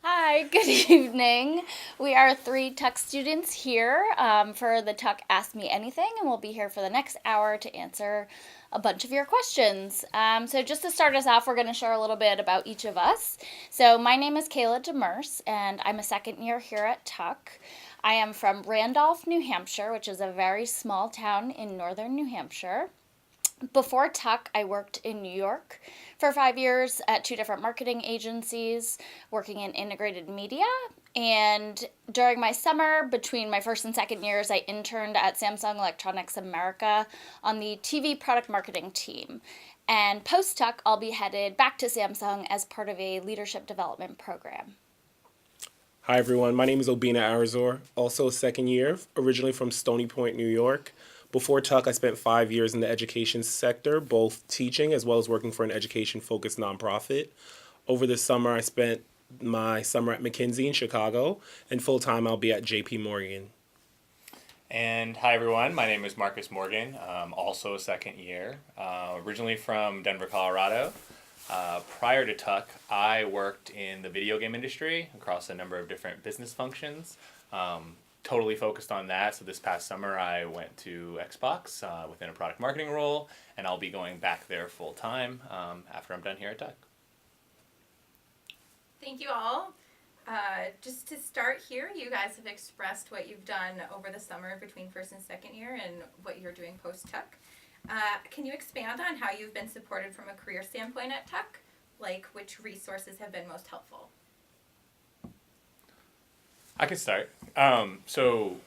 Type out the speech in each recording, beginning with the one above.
Hi, good evening. We are three Tuck students here for the Tuck Ask Me Anything, and we'll be here for the next hour to answer a bunch of your questions. So, just to start us off, we're going to share a little bit about each of us. So, my name is Kayla Demers, and I'm a second year here at Tuck. I am from Randolph, New Hampshire, which is a very small town in northern New Hampshire. Before Tuck, I worked in New York for 5 years at two different marketing agencies, working in integrated media. And during my summer, between my first and second years, I interned at Samsung Electronics America on the TV product marketing team. And post Tuck, I'll be headed back to Samsung as part of a leadership development program. Hi everyone, my name is Obina Arizor, also a second year, originally from Stony Point, New York. Before Tuck, I spent 5 years in the education sector, both teaching as well as working for an education-focused nonprofit. Over the summer, I spent my summer at McKinsey in Chicago, and full-time I'll be at JP Morgan. And hi everyone, my name is Marcus Morgan, also a second year, originally from Denver, Colorado. Prior to Tuck, I worked in the video game industry across a number of different business functions. Totally focused on that. So this past summer, I went to Xbox within a product marketing role, and I'll be going back there full time after I'm done here at Tuck. Thank you all. Just to start here, you guys have expressed what you've done over the summer between first and second year and what you're doing post-Tuck. Can you expand on how you've been supported from a career standpoint at Tuck? Like, which resources have been most helpful? I can start. So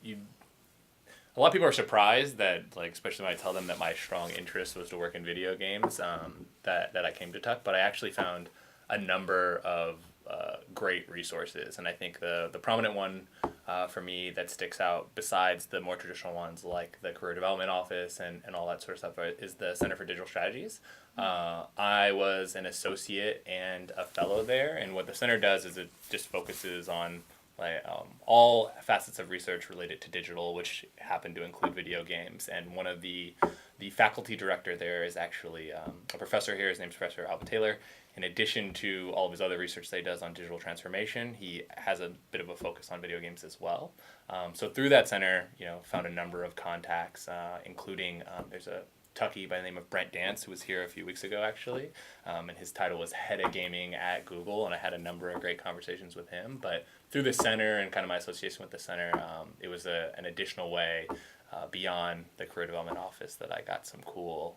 a lot of people are surprised that, like, especially when I tell them that my strong interest was to work in video games, that I came to Tuck, but I actually found a number of great resources. And I think the prominent one for me that sticks out, besides the more traditional ones like the Career Development Office and all that sort of stuff, is the Center for Digital Strategies. I was an associate and a fellow there, and what the center does is it just focuses on all facets of research related to digital, which happen to include video games. And one of the faculty director there is actually a professor here. His name's Professor Albert Taylor. In addition to all of his other research that he does on digital transformation, he has a bit of a focus on video games as well. So through that center, found a number of contacts, including there's a Tuckie by the name of Brent Dance, who was here a few weeks ago, actually. And his title was Head of Gaming at Google, and I had a number of great conversations with him. But through the center and kind of my association with the center, it was an additional way beyond the Career Development Office that I got some cool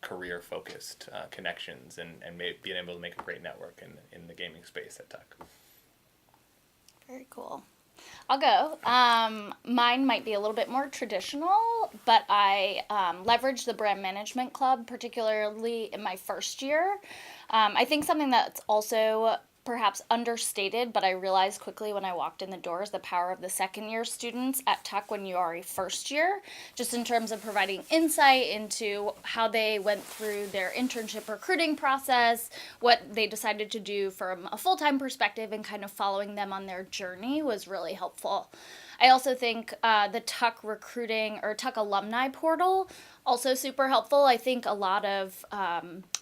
career-focused connections and being able to make a great network in the gaming space at Tuck. Very cool. I'll go. Mine might be a little bit more traditional, but I leveraged the brand management club, particularly in my first year. I think something that's also perhaps understated, but I realized quickly when I walked in the doors, the power of the second year students at Tuck when you are a first year, just in terms of providing insight into how they went through their internship recruiting process, what they decided to do from a full-time perspective, and kind of following them on their journey was really helpful. I also think the Tuck recruiting or Tuck alumni portal also super helpful. I think a lot of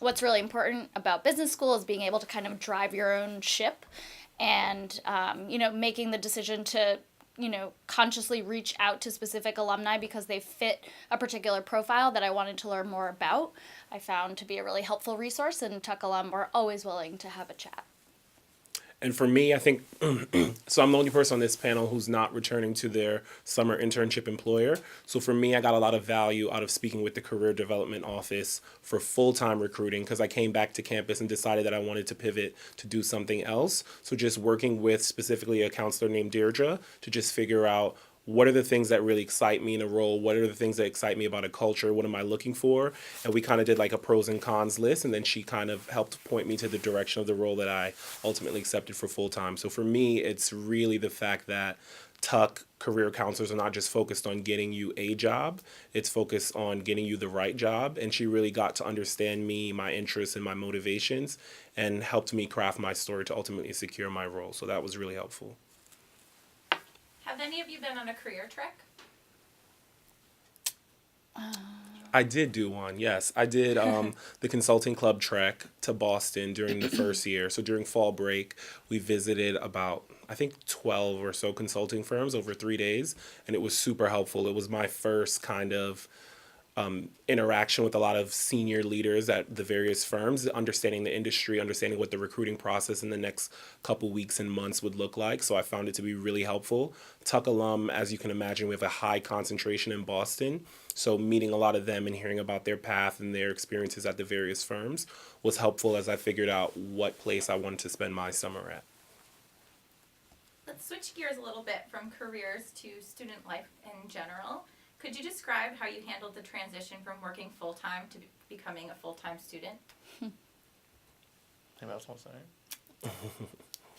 what's really important about business school is being able to kind of drive your own ship and, making the decision to, consciously reach out to specific alumni because they fit a particular profile that I wanted to learn more about. I found to be a really helpful resource, and Tuck alum were always willing to have a chat. And for me, I think, so I'm the only person on this panel who's not returning to their summer internship employer. So for me, I got a lot of value out of speaking with the Career Development Office for full-time recruiting because I came back to campus and decided that I wanted to pivot to do something else. So just working with specifically a counselor named Deirdre to just figure out what are the things that really excite me in a role? What are the things that excite me about a culture? What am I looking for? And we kind of did like a pros and cons list, and then she kind of helped point me to the direction of the role that I ultimately accepted for full time. So for me, it's really the fact that Tuck career counselors are not just focused on getting you a job, it's focused on getting you the right job. And she really got to understand me, my interests, and my motivations, and helped me craft my story to ultimately secure my role. So that was really helpful. Have any of you been on a career trek? I did do one, yes. I did the consulting club trek to Boston during the first year. So during fall break, we visited about, I think, 12 or so consulting firms over 3 days, and it was super helpful. It was my first kind of interaction with a lot of senior leaders at the various firms, understanding the industry, understanding what the recruiting process in the next couple weeks and months would look like. So I found it to be really helpful. Tuck alum, as you can imagine, we have a high concentration in Boston. So meeting a lot of them and hearing about their path and their experiences at the various firms was helpful as I figured out what place I wanted to spend my summer at. Let's switch gears a little bit from careers to student life in general. Could you describe how you handled the transition from working full-time to becoming a full-time student? Anybody else want to say?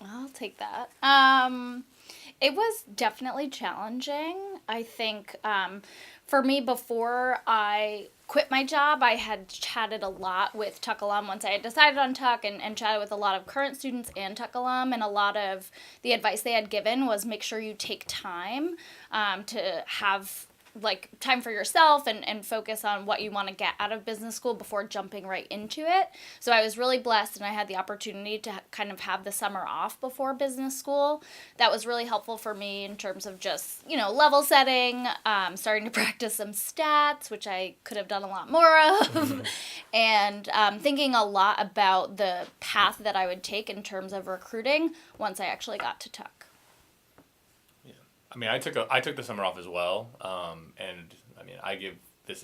I'll take that. It was definitely challenging. I think for me, before I quit my job, I had chatted a lot with Tuck alum once I had decided on Tuck, and chatted with a lot of current students and Tuck alum, and a lot of the advice they had given was make sure you take time to have time for yourself and focus on what you want to get out of business school before jumping right into it. So I was really blessed, and I had the opportunity to kind of have the summer off before business school. That was really helpful for me in terms of just, level setting, starting to practice some stats, which I could have done a lot more of, and thinking a lot about the path that I would take in terms of recruiting once I actually got to Tuck. I mean, I took the summer off as well, and I mean, I give this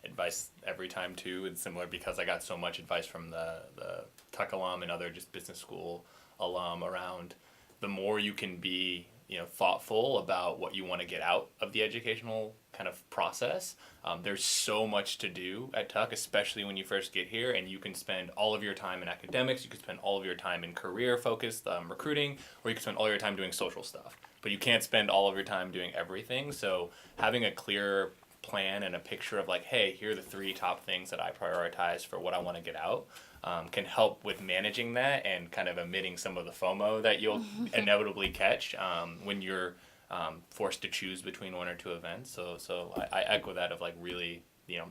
advice every time too. It's similar because I got so much advice from the Tuck alum and other just business school alum around the more you can be, thoughtful about what you want to get out of the educational kind of process. There's so much to do at Tuck, especially when you first get here, and you can spend all of your time in academics, you can spend all of your time in career-focused recruiting, or you can spend all your time doing social stuff. But you can't spend all of your time doing everything. So having a clear plan and a picture of hey, here are the 3 top things that I prioritize for what I want to get out can help with managing that and kind of omitting some of the FOMO that you'll inevitably catch when you're forced to choose between 1 or 2 events. So I echo that of really,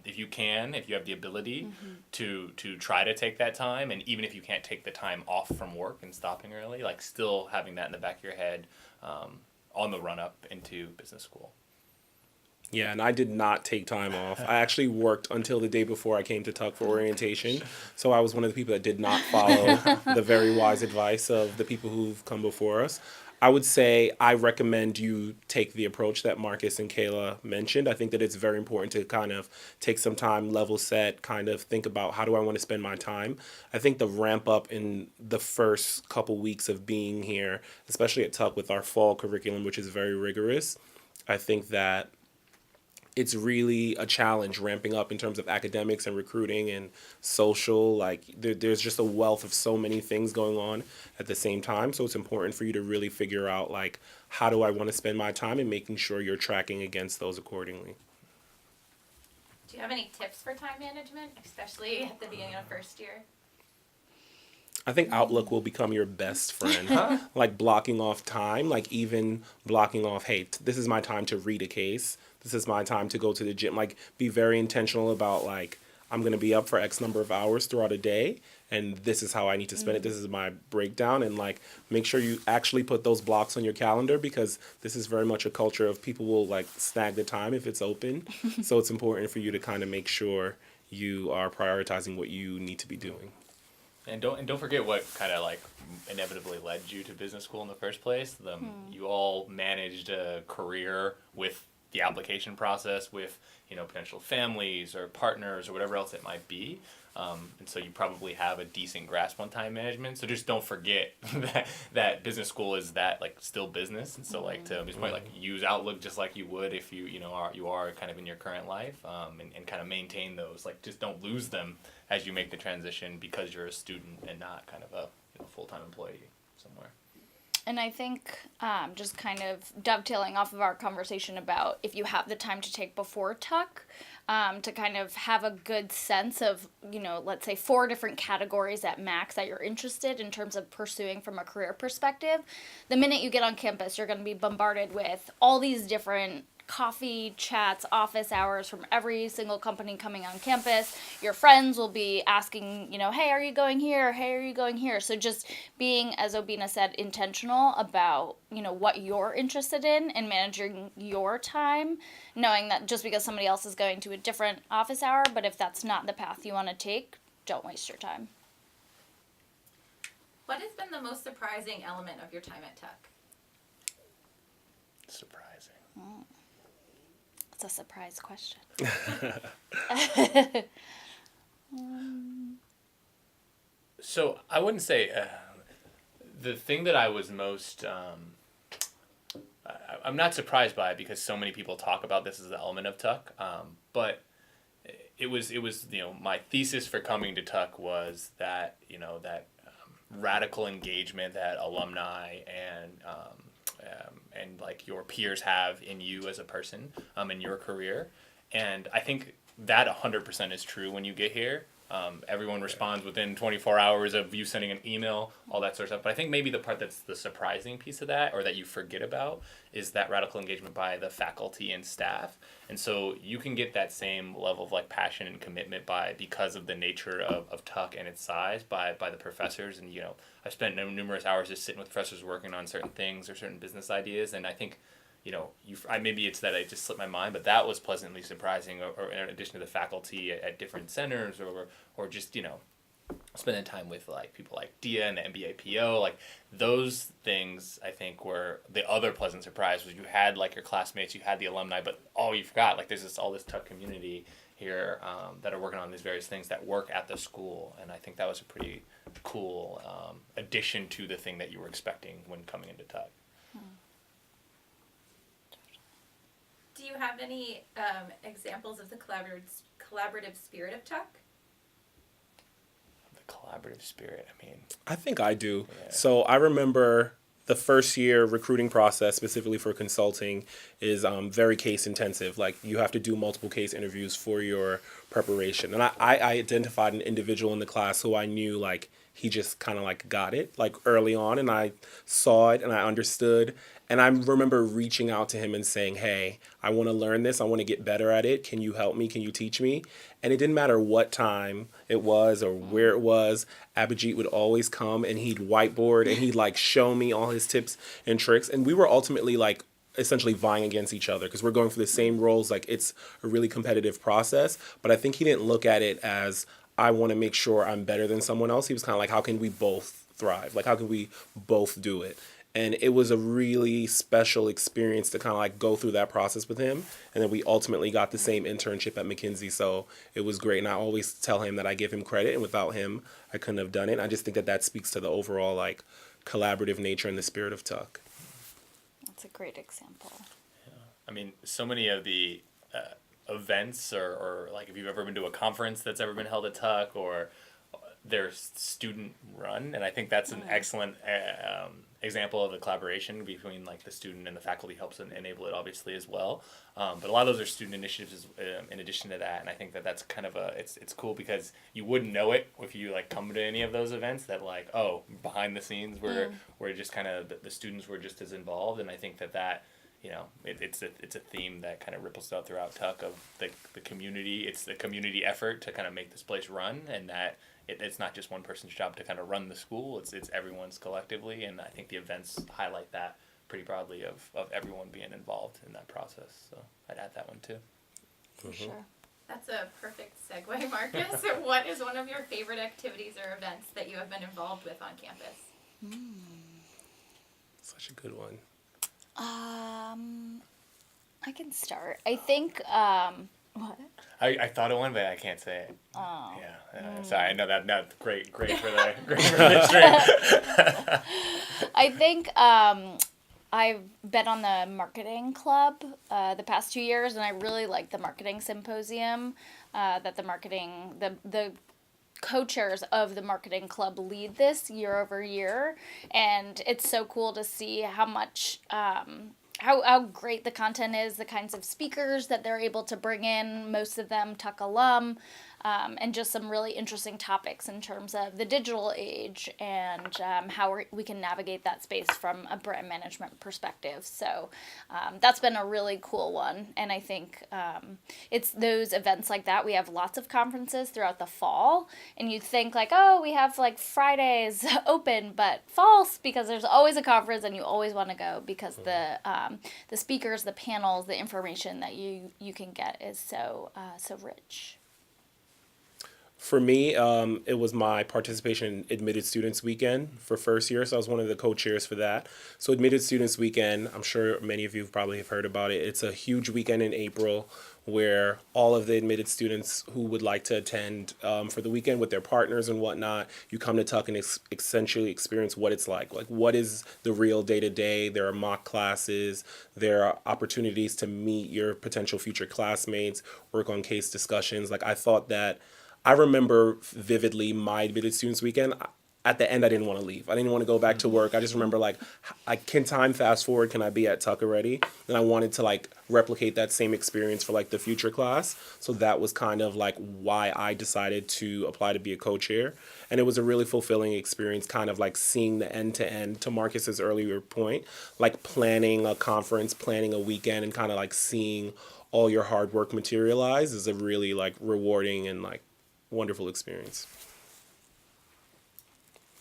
if you have the ability to try to take that time, and even if you can't take the time off from work and stopping early, still having that in the back of your head on the run up into business school. Yeah, and I did not take time off. I actually worked until the day before I came to Tuck for orientation. So I was one of the people that did not follow the very wise advice of the people who've come before us. I would say I recommend you take the approach that Marcus and Kayla mentioned. I think that it's very important to kind of take some time, level set, kind of think about how do I want to spend my time. I think the ramp up in the first couple weeks of being here, especially at Tuck with our fall curriculum, which is very rigorous, I think that it's really a challenge ramping up in terms of academics and recruiting and social. There's just a wealth of so many things going on at the same time. So it's important for you to really figure out how do I want to spend my time, and making sure you're tracking against those accordingly. Do you have any tips for time management, especially at the beginning of first year? I think Outlook will become your best friend. Blocking off time, even blocking off, hey, this is my time to read a case. This is my time to go to the gym. Be very intentional about, I'm going to be up for X number of hours throughout a day, and this is how I need to spend it. This is my breakdown. And, make sure you actually put those blocks on your calendar, because this is very much a culture of people will, snag the time if it's open. So it's important for you to kind of make sure you are prioritizing what you need to be doing. And don't forget what kind of inevitably led you to business school in the first place. You all managed a career with the application process, with potential families or partners or whatever else it might be, and so you probably have a decent grasp on time management. So just don't forget that business school is that still business, and so to just use Outlook just like you would if you are kind of in your current life, and kind of maintain those. Just don't lose them as you make the transition, because you're a student and not kind of a full-time employee somewhere. And I think just kind of dovetailing off of our conversation about if you have the time to take before Tuck, to kind of have a good sense of, let's say 4 different categories at max that you're interested in terms of pursuing from a career perspective. The minute you get on campus, you're going to be bombarded with all these different coffee chats, office hours from every single company coming on campus. Your friends will be asking, hey, are you going here? Hey, are you going here? So just being, as Obina said, intentional about, what you're interested in and managing your time, knowing that just because somebody else is going to a different office hour, but if that's not the path you want to take, don't waste your time. What has been the most surprising element of your time at Tuck? Surprising. It's a surprise question. So I wouldn't say the thing that I was most. I'm not surprised by it because so many people talk about this as an element of Tuck. But it was my thesis for coming to Tuck was that that radical engagement that alumni and like your peers have in you as a person in your career, and I think that 100% is true when you get here. Everyone responds within 24 hours of you sending an email, all that sort of stuff. But I think maybe the part that's the surprising piece of that, or that you forget about, is that radical engagement by the faculty and staff. And so you can get that same level of like passion and commitment because of the nature of Tuck and its size by the professors. And I've spent numerous hours just sitting with professors working on certain things or certain business ideas. And I think maybe it's that I just slipped my mind, but that was pleasantly surprising. Or in addition to the faculty at different centers, or just spending time with like people like Dia and the MBA PO, like those things I think were the other pleasant surprise. Was you had like your classmates, you had the alumni, but you forgot like there's all this Tuck community here that are working on these various things that work at the school, and I think that was a pretty cool addition to the thing that you were expecting when coming into Tuck. Do you have any examples of the collaborative spirit of Tuck? The collaborative spirit, I think I do. Yeah. So I remember the first year recruiting process, specifically for consulting, is very case intensive. Like you have to do multiple case interviews for your preparation. And I identified an individual in the class who I knew like he just kind of like got it like early on, and I saw it and I understood. And I remember reaching out to him and saying, hey, I want to learn this. I want to get better at it. Can you help me? Can you teach me? And it didn't matter what time it was or where it was. Abhijit would always come and he'd whiteboard and he'd like show me all his tips and tricks. And we were ultimately like essentially vying against each other because we're going for the same roles. Like it's a really competitive process. But I think he didn't look at it as I want to make sure I'm better than someone else. He was kind of like, how can we both thrive? Like, how can we both do it? And it was a really special experience to kind of like go through that process with him. And then we ultimately got the same internship at McKinsey. So it was great. And I always tell him that I give him credit. And without him, I couldn't have done it. And I just think that speaks to the overall like collaborative nature and the spirit of Tuck. That's a great example. So many of the events or like if you've ever been to a conference that's ever been held at Tuck, or they're student run, and I think that's an excellent example of the collaboration between like the student and the faculty helps enable it obviously as well. But a lot of those are student initiatives in addition to that, and I think that's kind of it's cool because you wouldn't know it if you like come to any of those events that like behind the scenes we're just kind of the students were just as involved, and I think that it's a theme that kind of ripples out throughout Tuck of the community. It's the community effort to kind of make this place run, and that it's not just one person's job to kind of run the school. It's everyone's collectively, and I think the events highlight that pretty broadly of everyone being involved in that process. So I'd add that one too. For sure. That's a perfect segue, Marcus. What is one of your favorite activities or events that you have been involved with on campus? Such a good one. I can start. I think, what? I thought of one, but I can't say it. Oh. Yeah. Sorry, I know that's great for the stream. I think I've been on the marketing club the past 2 years, and I really like the marketing symposium that the co-chairs of the marketing club lead this year over year, and it's so cool to see how much how great the content is, the kinds of speakers that they're able to bring in, most of them Tuck alum, and just some really interesting topics in terms of the digital age and how we can navigate that space from a brand management perspective. So that's been a really cool one. And I think it's those events like that. We have lots of conferences throughout the fall, and you think like, oh, we have like Fridays open, but false, because there's always a conference and you always want to go because the speakers, the panels, the information that you can get is so rich. For me, it was my participation in Admitted Students Weekend for first year. So I was one of the co-chairs for that. So Admitted Students Weekend, I'm sure many of you probably have heard about it. It's a huge weekend in April where all of the admitted students who would like to attend for the weekend with their partners and whatnot, you come to Tuck and essentially experience what it's like. Like, what is the real day-to-day? There are mock classes. There are opportunities to meet your potential future classmates, work on case discussions. Like, I remember vividly my admitted students weekend. At the end, I didn't want to leave. I didn't want to go back to work. I just remember can time fast forward? Can I be at Tuck already? And I wanted to replicate that same experience for the future class. So that was kind of why I decided to apply to be a co-chair. And it was a really fulfilling experience, kind of seeing the end to end, to Marcus's earlier point, planning a conference, planning a weekend, and kind of seeing all your hard work materialize is a really rewarding and wonderful experience.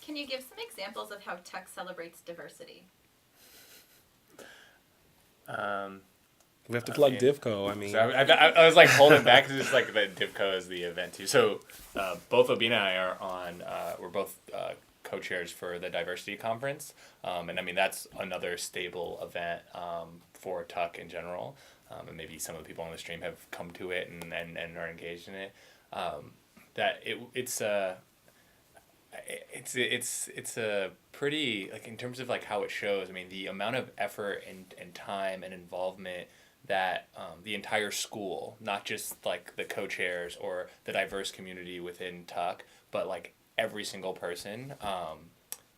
Can you give some examples of how Tuck celebrates diversity? We have to plug DivCo. I mean, so I was holding back because it's the DivCo is the event too. So both Obina and I are on. We're both co-chairs for the diversity conference, and I mean that's another stable event for Tuck in general. And maybe some of the people on the stream have come to it and are engaged in it. It's a pretty in terms of how it shows. I mean, the amount of effort and time and involvement that the entire school, not just the co-chairs or the diverse community within Tuck, but every single person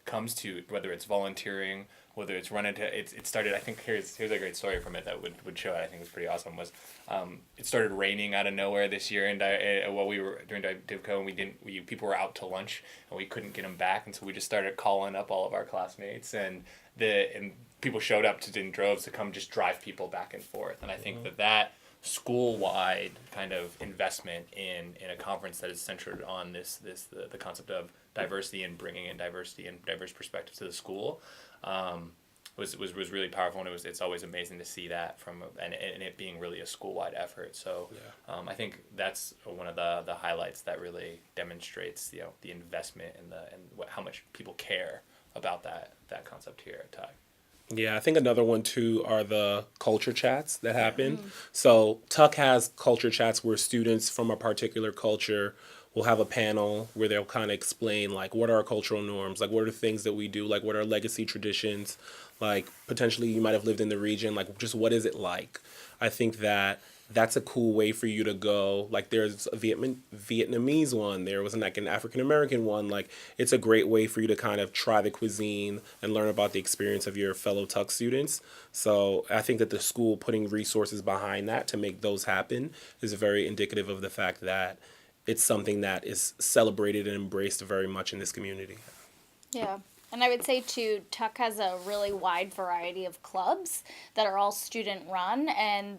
comes to, whether it's volunteering, whether it's running to, it started, I think here's a great story from it that would show it. I think was pretty awesome. Was it started raining out of nowhere this year, and while we were during DivCo, and people were out to lunch and we couldn't get them back, and so we just started calling up all of our classmates, and people showed up in droves to come just drive people back and forth. And I think that school-wide kind of investment in a conference that is centered on the concept of diversity and bringing in diversity and diverse perspectives to the school was really powerful, and it's always amazing to see that and it being really a school-wide effort. So I think that's one of the highlights that really demonstrates the investment and how much people care about that concept here at Tuck. Yeah, I think another one too are the culture chats that happen. Mm-hmm. So Tuck has culture chats where students from a particular culture will have a panel where they'll kind of explain what are our cultural norms, what are the things that we do, what are legacy traditions, potentially you might have lived in the region, just what is it like? I think that's a cool way for you to go. There's a Vietnamese one. There was an African American one. It's a great way for you to kind of try the cuisine and learn about the experience of your fellow Tuck students. So I think that the school putting resources behind that to make those happen is very indicative of the fact that it's something that is celebrated and embraced very much in this community. Yeah. And I would say, too, Tuck has a really wide variety of clubs that are all student-run, and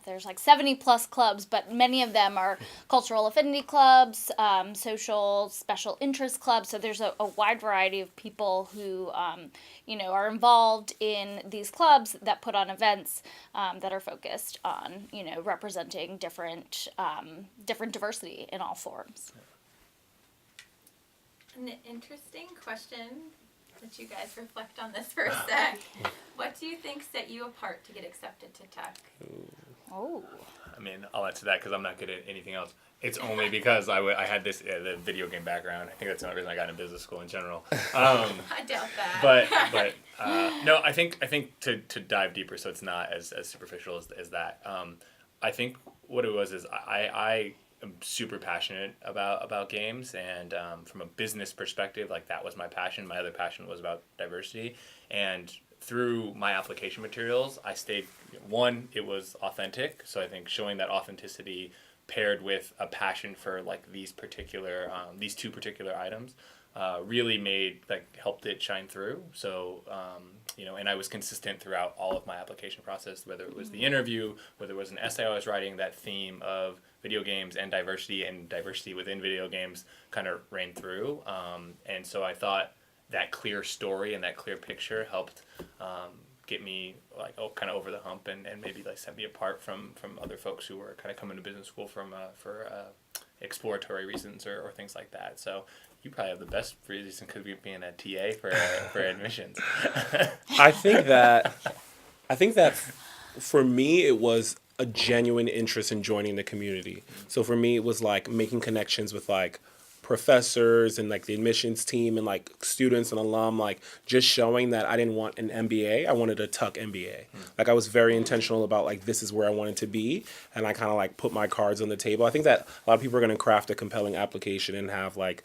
there's 70-plus clubs, but many of them are cultural affinity clubs, social special interest clubs, so there's a wide variety of people who, are involved in these clubs that put on events that are focused on, representing different diversity in all forms. An interesting question. Let you guys reflect on this for a sec. What do you think set you apart to get accepted to Tuck? Oh. I mean, I'll answer that because I'm not good at anything else. It's only because I had the video game background. I think that's the only reason I got into business school in general. I doubt that. But no, I think to dive deeper, so it's not as superficial as that. I think what it was is I am super passionate about games, and from a business perspective, that was my passion. My other passion was about diversity, and through my application materials, I stayed, one, it was authentic, so I think showing that authenticity paired with a passion for like these two particular items, really helped it shine through. So, and I was consistent throughout all of my application process, whether it was the interview, whether it was an essay I was writing, that theme of video games and diversity within video games kind of ran through. And so I thought that clear story and that clear picture helped get me kind of over the hump and maybe like set me apart from other folks who were kind of coming to business school for exploratory reasons or things like that. So you probably have the best reason because we're being a TA for admissions. I think that for me it was a genuine interest in joining the community. So for me it was like making connections with like professors and like the admissions team and like students and alum, like just showing that I didn't want an MBA, I wanted a Tuck MBA. Like I was very intentional about like this is where I wanted to be, and I kind of like put my cards on the table. I think that a lot of people are going to craft a compelling application and have like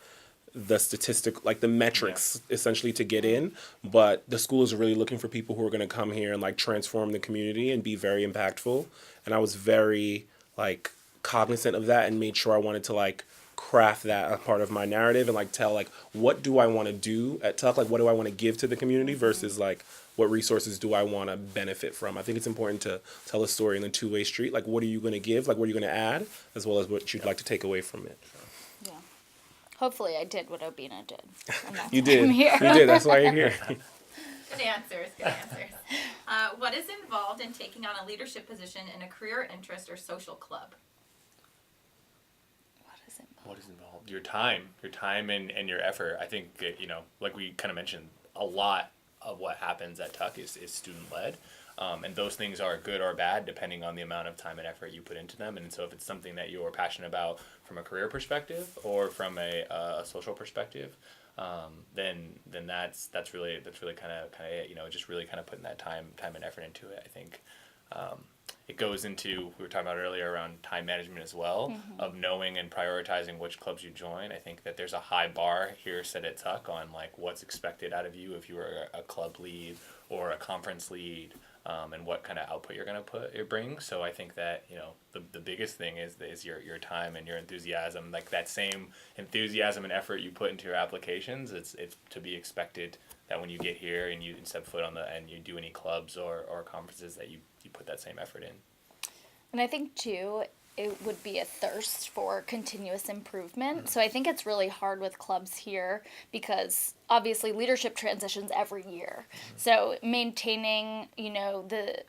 the statistic, like the metrics essentially to get in, but the school is really looking for people who are going to come here and like transform the community and be very impactful. And I was very like cognizant of that and made sure I wanted to like craft that a part of my narrative and like tell like what do I want to do at Tuck, like what do I want to give to the community versus like what resources do I want to benefit from. I think it's important to tell a story in a two-way street, like what are you going to give, like what are you going to add, as well as what you'd like to take away from it. Yeah. Hopefully I did what Obina did. And that's You why did. I'm here. You did. That's why you're here. Good answers. What is involved in taking on a leadership position in a career interest or social club? What is involved? Your time and your effort. I think, like we kind of mentioned, a lot of what happens at Tuck is student led. And those things are good or bad depending on the amount of time and effort you put into them. And so if it's something that you're passionate about from a career perspective or from a social perspective, then that's really kind of it, just really kind of putting that time and effort into it. I think it goes into, we were talking about earlier around time management as well, of knowing and prioritizing which clubs you join. I think that there's a high bar here set at Tuck on like what's expected out of you if you are a club lead or a conference lead, and what kind of output you're going to bring. So I think that the biggest thing is your time and your enthusiasm. Like that same enthusiasm and effort you put into your applications, it's to be expected that when you get here and you step foot and you do any clubs or conferences that you put that same effort in. And I think too, it would be a thirst for continuous improvement. So I think it's really hard with clubs here because obviously leadership transitions every year. So maintaining,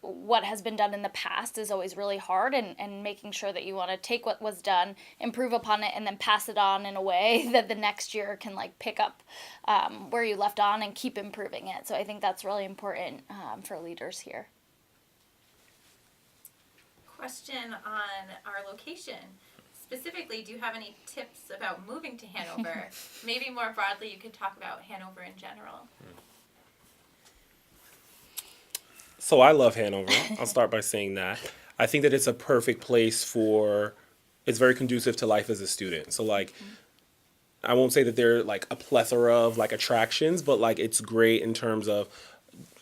what has been done in the past is always really hard, and making sure that you want to take what was done, improve upon it, and then pass it on in a way that the next year can like pick up where you left on and keep improving it. So I think that's really important for leaders here. Question on our location. Specifically, do you have any tips about moving to Hanover? Maybe more broadly, you could talk about Hanover in general. So I love Hanover. I'll start by saying that. I think that it's a perfect place it's very conducive to life as a student. So like, I won't say that there are like a plethora of like attractions, but like it's great in terms of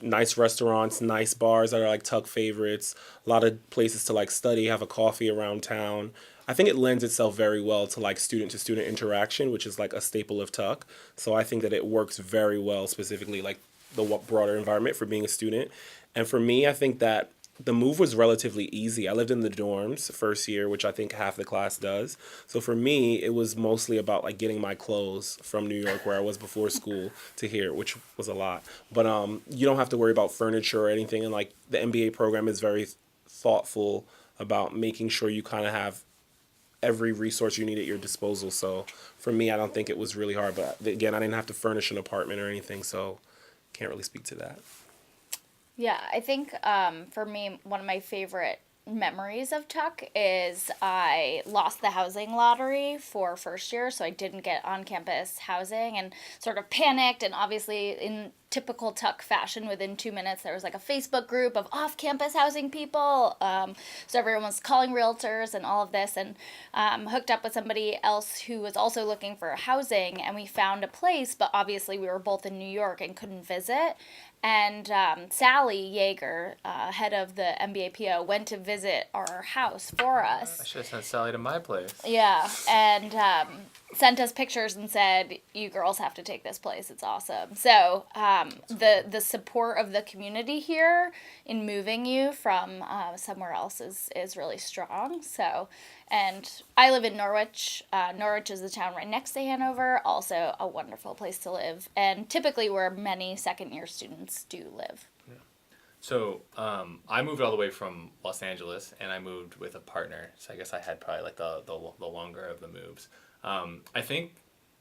nice restaurants, nice bars that are like Tuck favorites, a lot of places to like study, have a coffee around town. I think it lends itself very well to like student to student interaction, which is like a staple of Tuck. So I think that it works very well, specifically like the broader environment for being a student. And for me, I think that the move was relatively easy. I lived in the dorms first year, which I think half the class does. So for me, it was mostly about like getting my clothes from New York, where I was before school, to here, which was a lot. But you don't have to worry about furniture or anything. And like the MBA program is very thoughtful about making sure you kind of have every resource you need at your disposal. So for me, I don't think it was really hard. But again, I didn't have to furnish an apartment or anything, so can't really speak to that. Yeah, I think for me, one of my favorite memories of Tuck is I lost the housing lottery for first year, so I didn't get on-campus housing and sort of panicked, and obviously in typical Tuck fashion, within 2 minutes there was like a Facebook group of off-campus housing people, so everyone was calling realtors and all of this, and hooked up with somebody else who was also looking for housing, and we found a place, but obviously we were both in New York and couldn't visit. And Sally Yeager, head of the MBA PO, went to visit visit our house for us. I should have sent Sally to my place. Yeah, and sent us pictures and said, "You girls have to take this place. It's awesome." So the support of the community here in moving you from somewhere else is really strong. So, and I live in Norwich. Norwich is the town right next to Hanover. Also a wonderful place to live, and typically where many second-year students do live. So I moved all the way from Los Angeles, and I moved with a partner. So I guess I had probably like the longer of the moves. I think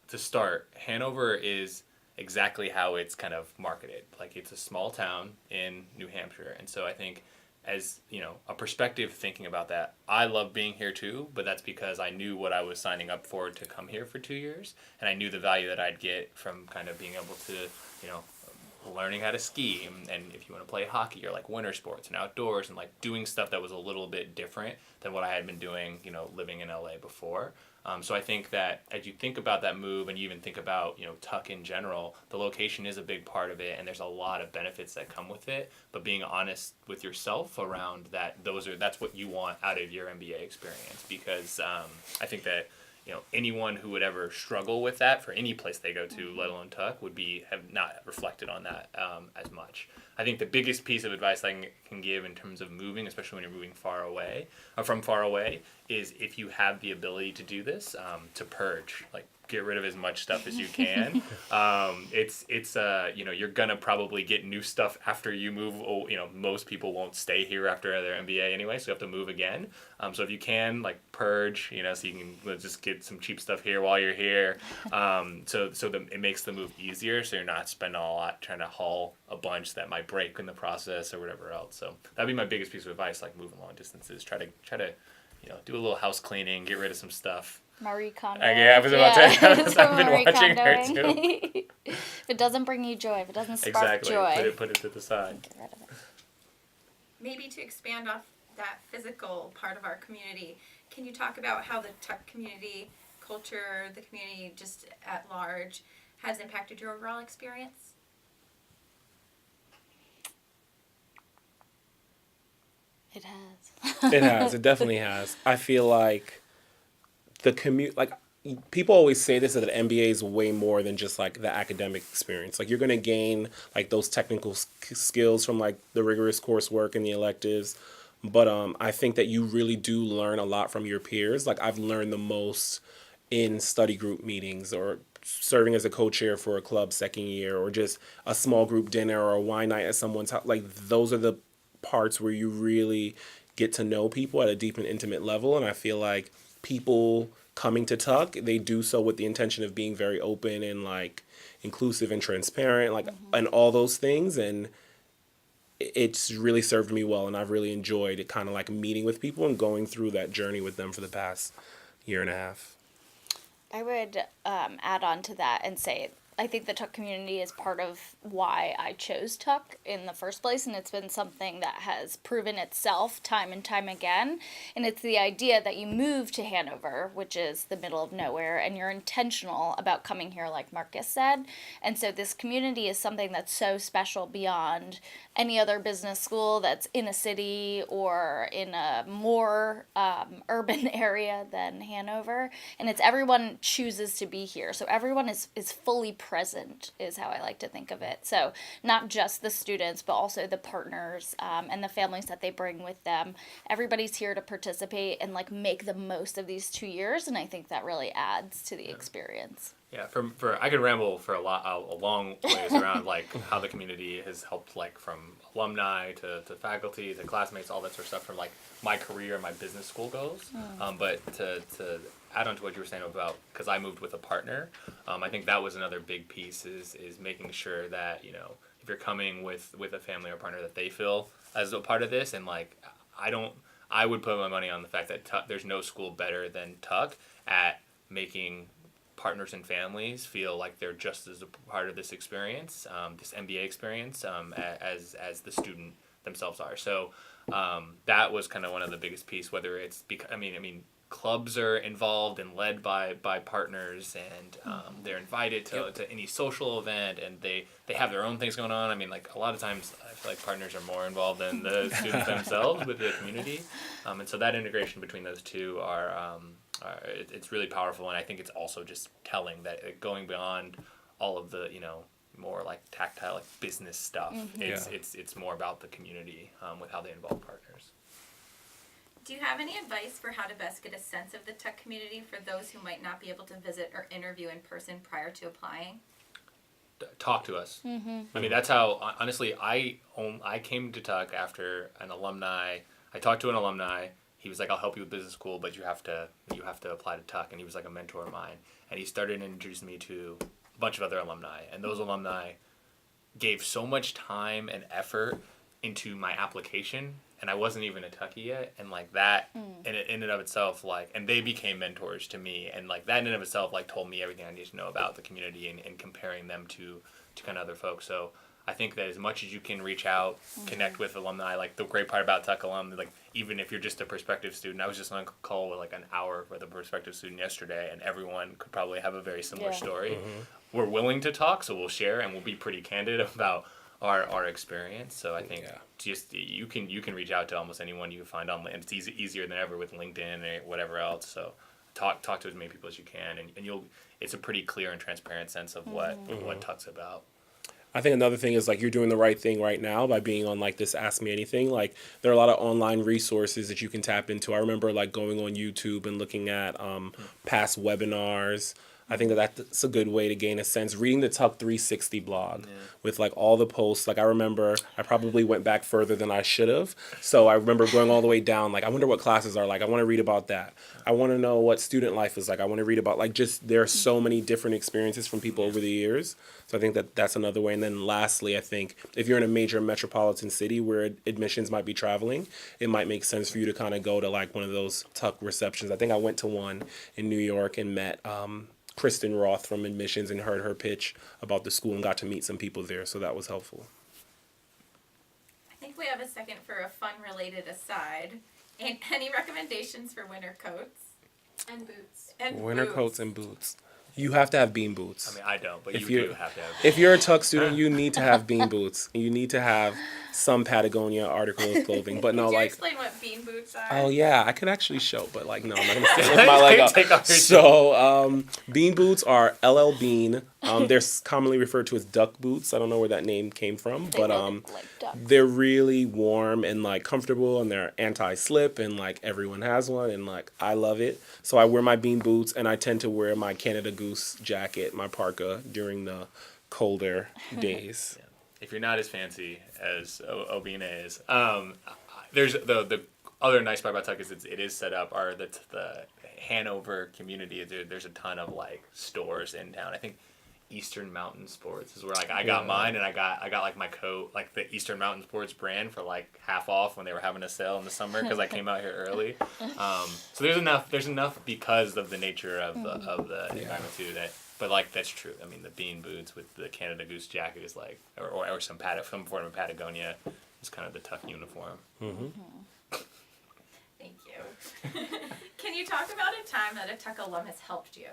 to start, Hanover is exactly how it's kind of marketed. Like, it's a small town in New Hampshire, and so I think, as you know, a perspective thinking about that, I love being here too, but that's because I knew what I was signing up for to come here for 2 years, and I knew the value that I'd get from kind of being able to, you know, learning how to ski, and if you want to play hockey or like winter sports and outdoors and like doing stuff that was a little bit different than what I had been doing, you know, living in LA before. So I think that as you think about that move, and you even think about, you know, Tuck in general, the location is a big part of it, and there's a lot of benefits that come with it. But being honest with yourself around that, that's what you want out of your MBA experience, because I think that, you know, anyone who would ever struggle with that for any place they go to, let alone Tuck, would have not reflected on that as much. I think the biggest piece of advice I can give in terms of moving, especially when you're moving from far away, is if you have the ability to do this, to purge, like get rid of as much stuff as you can. It's you know, you're gonna probably get new stuff after you move. You know, most people won't stay here after their MBA anyway, so you have to move again. So if you can, like, purge, you know, so you can just get some cheap stuff here while you're here. It makes the move easier, so you're not spending a lot trying to haul a bunch that might break in the process or whatever else. So that'd be my biggest piece of advice, like moving long distances. Try to you know, do a little house cleaning, get rid of some stuff. Marie Kondo. Yeah, I was about to say, I've been Marie watching her Kondoing. too. If it doesn't bring you joy, if it doesn't spark joy, Put it to the side. get rid of it. Maybe to expand off that physical part of our community, can you talk about how the Tuck community culture, the community just at large, has impacted your overall experience? It has. It has. It definitely has. I feel like the people always say this, that the MBA is way more than just like the academic experience. Like, you're going to gain like those technical skills from like the rigorous coursework and the electives. But I think that you really do learn a lot from your peers. Like, I've learned the most in study group meetings, or serving as a co-chair for a club second year, or just a small group dinner or a wine night at someone's house. Like, those are the parts where you really get to know people at a deep and intimate level. And I feel like people coming to Tuck, they do so with the intention of being very open and like inclusive and transparent, like, and all those things. And it's really served me well, and I've really enjoyed it, kind of like meeting with people and going through that journey with them for the past year and a half. I would add on to that and say, I think the Tuck community is part of why I chose Tuck in the first place, and it's been something that has proven itself time and time again. And it's the idea that you move to Hanover, which is the middle of nowhere, and you're intentional about coming here, like Marcus said. And so this community is something that's so special beyond any other business school that's in a city or in a more urban area than Hanover. And it's everyone chooses to be here. So everyone is fully present, is how I like to think of it. So not just the students, but also the partners and the families that they bring with them. Everybody's here to participate and like make the most of these 2 years, and I think that really adds to the experience. Yeah, for I could ramble for a long ways around like how the community has helped, like from alumni to faculty to classmates, all that sort of stuff, from like my career and my business school goes. But to add on to what you were saying about, because I moved with a partner, I think that was another big piece is making sure that, you know, if you're coming with a family or partner, that they feel as a part of this. And like, I would put my money on the fact that there's no school better than Tuck at making partners and families feel like they're just as a part of this experience, this MBA experience, as the student themselves are. So that was kind of one of the biggest piece. Whether it's clubs are involved and led by partners, and they're invited to any social event, and they have their own things going on. I mean, like a lot of times I feel like partners are more involved than the students themselves with the community, and so that integration between those two it's really powerful, and I think it's also just telling that going beyond all of the more like tactile like business stuff. It's more about the community with how they involve partners. Do you have any advice for how to best get a sense of the Tuck community for those who might not be able to visit or interview in person prior to applying? Talk to us. I mean, that's how, honestly, I came to Tuck after an alumni. I talked to an alumni. He was like, I'll help you with business school, but you have to apply to Tuck. And he was like a mentor of mine. And he started introducing me to a bunch of other alumni. And those alumni gave so much time and effort into my application, and I wasn't even a Tucky yet, and like that in and of itself, like, and they became mentors to me, and like that in and of itself like told me everything I need to know about the community, and comparing them to kind of other folks. So I think that as much as you can reach out, connect with alumni, like the great part about Tuck alum, like even if you're just a prospective student, I was just on a call with like an hour with a prospective student yesterday, and everyone could probably have a very similar story. We're willing to talk, so we'll share, and we'll be pretty candid about our experience. So I think just you can reach out to almost anyone you find on, and it's easier than ever with LinkedIn or whatever else. So talk to as many people as you can, and it's a pretty clear and transparent sense of what Tuck's about. I think another thing is like you're doing the right thing right now by being on like this Ask Me Anything. Like there are a lot of online resources that you can tap into. I remember like going on YouTube and looking at past webinars. I think that's a good way to gain a sense. Reading the Tuck 360 blog with like all the posts. Like I remember I probably went back further than I should have. So I remember going all the way down. Like I wonder what classes are like. I want to read about that. I want to know what student life is like. I want to read about like just there are so many different experiences from people over the years. So I think that's another way. And then lastly, I think if you're in a major metropolitan city where admissions might be traveling, it might make sense for you to kind of go to like one of those Tuck receptions. I think I went to one in New York and met Kristen Roth from admissions and heard her pitch about the school and got to meet some people there. So that was helpful. I think we have a second for a fun-related aside. And any recommendations for winter coats? And boots. Winter coats and boots. You have to have bean boots. I mean, I don't, but If you you're- do have to have. If you're a Tuck student, you need to have bean boots. You need to have some Patagonia article of clothing. But no, Could you like, explain what bean boots are? oh yeah, I could actually show, but like, no, I'm not gonna stand with my leg up. Take off your So, bean boots are LL Bean. They're commonly referred to as duck boots. I don't know where that name came from, They but look like ducks. they're really warm and like comfortable, and they're anti-slip, and like everyone has one, and like I love it. So I wear my bean boots, and I tend to wear my Canada Goose jacket, my parka, during the colder days. If you're not as fancy as Obina is, there's the other nice part about Tuck is it is set up. The Hanover community, there's a ton of like stores in town. I think Eastern Mountain Sports is where like I got mine, and I got like my coat, like the Eastern Mountain Sports brand, for like half off when they were having a sale in the summer because I came out here early. So there's enough because of the nature of the environment too that. But like that's true. I mean, the bean boots with the Canada Goose jacket is like, or some form of Patagonia is kind of the Tuck uniform. Thank you. Can you talk about a time that a Tuck alum has helped you?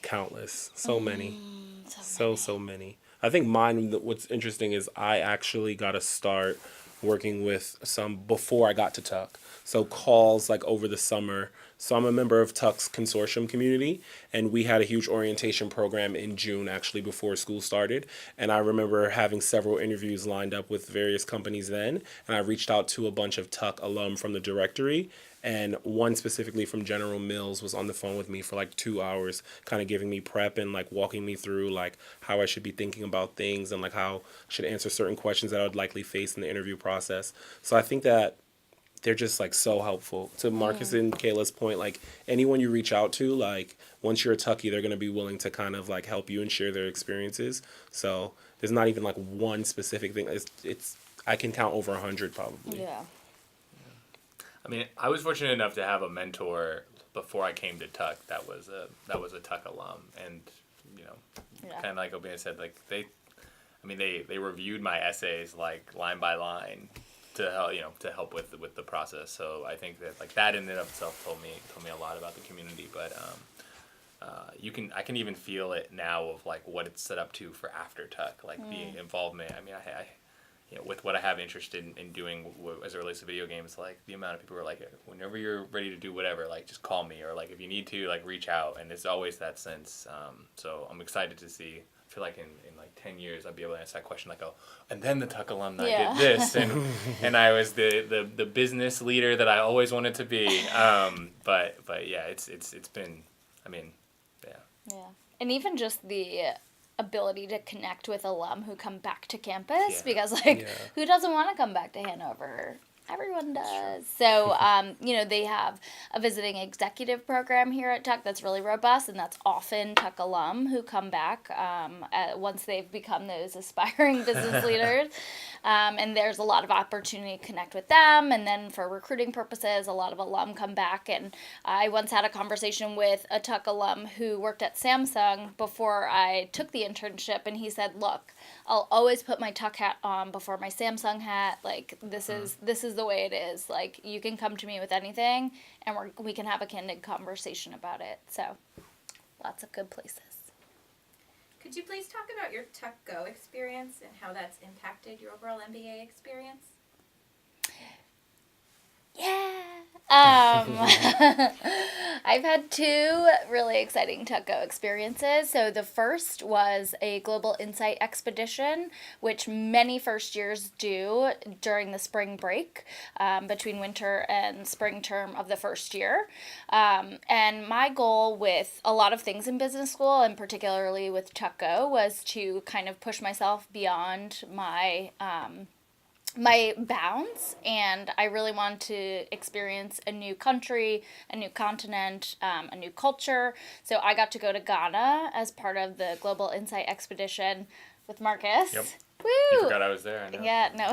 Countless, so many. So many. I think mine, what's interesting is I actually got to start working with some before I got to Tuck. So calls like over the summer. So I'm a member of Tuck's Consortium community, and we had a huge orientation program in June, actually, before school started. And I remember having several interviews lined up with various companies then, and I reached out to a bunch of Tuck alum from the directory, and one specifically from General Mills was on the phone with me for like 2 hours, kind of giving me prep and like walking me through like how I should be thinking about things and like how I should answer certain questions that I would likely face in the interview process. So I think that they're just like so helpful. To Marcus and Kayla's point, like anyone you reach out to, like once you're a Tucky, they're gonna be willing to kind of like help you and share their experiences. So there's not even like one specific thing. It's I can count over 100 probably. Yeah. I mean, I was fortunate enough to have a mentor before I came to Tuck that was a Tuck alum, and kind of like Obina said, like they reviewed my essays like line by line to help, to help with the process. So I think that like that in and of itself told me a lot about the community. But I can even feel it now of like what it's set up to for after Tuck, like the involvement. I mean, I with what I have interest in doing as it relates to video games, like the amount of people who are like, whenever you're ready to do whatever, like just call me, or like if you need to, like reach out, and it's always that sense. So I'm excited to see. I feel like in like 10 years I'll be able to answer that question like, oh, and then the Tuck alumni did this, and I was the business leader that I always wanted to be. But yeah, it's been, I mean, Yeah. And even just the ability to connect with alum who come back to campus, because who doesn't want to come back to Hanover? Everyone does. So, they have a visiting executive program here at Tuck that's really robust, and that's often Tuck alum who come back once they've become those aspiring business leaders. And there's a lot of opportunity to connect with them. And then for recruiting purposes, a lot of alum come back. And I once had a conversation with a Tuck alum who worked at Samsung before I took the internship, and he said, look, I'll always put my Tuck hat on before my Samsung hat. Like, this is the way it is. Like, you can come to me with anything, and we can have a candid conversation about it. So, lots of good places. Could you please talk about your TuckGO experience and how that's impacted your overall MBA experience? Yeah. I've had two really exciting TuckGO experiences. So the first was a global insight expedition, which many first years do during the spring break, between winter and spring term of the first year. And my goal with a lot of things in business school, and particularly with TuckGO, was to kind of push myself beyond my bounds, and I really wanted to experience a new country, a new continent, a new culture. So I got to go to Ghana as part of the Global Insight Expedition with Marcus. Yep. Woo! You forgot I was there. I know. Yeah, no,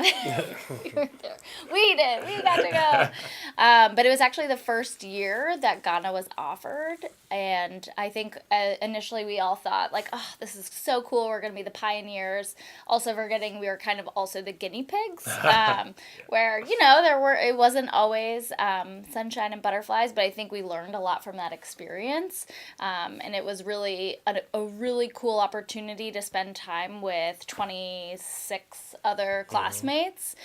we weren't there. We did. We got to go. But it was actually the first year that Ghana was offered, and I think initially we all thought like, oh, this is so cool. We're going to be the pioneers. Also forgetting we were kind of also the guinea pigs, where it wasn't always sunshine and butterflies, but I think we learned a lot from that experience, and it was really a really cool opportunity to spend time with 26 other classmates